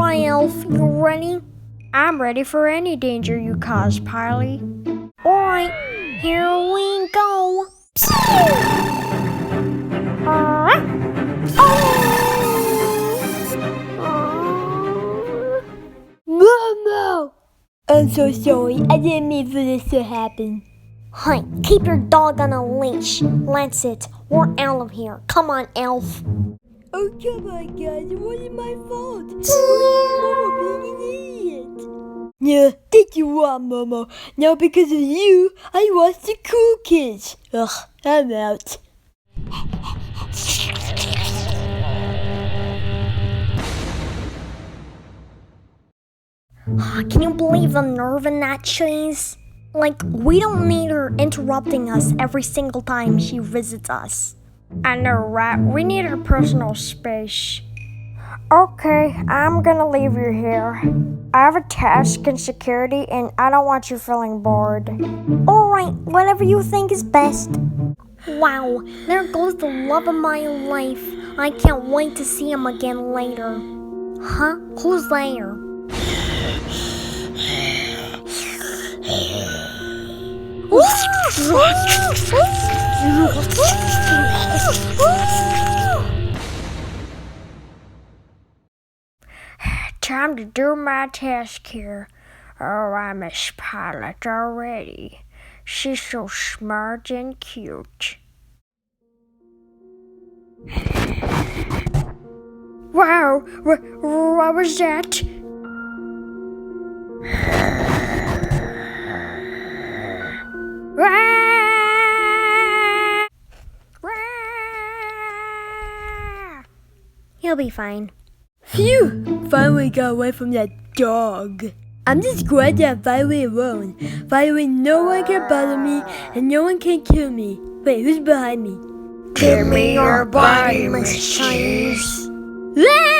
Alright, Elf, you ready? I'm ready for any danger you cause, Piley. Alright, here we go. Mama! I'm so sorry. I didn't mean for this to happen. Hey, keep your dog on a leash. That's it. We're out of here. Come on, Elf. Oh, come on, guys. It wasn't my fault. Momo being an idiot. Yeah, think you are, Momo. Now because of you, I lost the cool kids. Ugh, I'm out. Can you believe the nerve in that cheese? Like, we don't need her interrupting us every single time she visits us. I know, right? We need her personal space. Okay, I'm gonna leave you here. I have a task in security and I don't want you feeling bored. Alright, whatever you think is best. Wow, there goes the love of my life. I can't wait to see him again later. Huh? Who's there? Time to do my task here. Oh, I'm a pilot already. She's so smart and cute. Wow, what was that? He'll be fine. Phew! Finally got away from that dog. I'm just glad that I'm finally alone. Finally, no one can bother me and no one can kill me. Wait, who's behind me? Give me your body, Miss Cheese. Ah!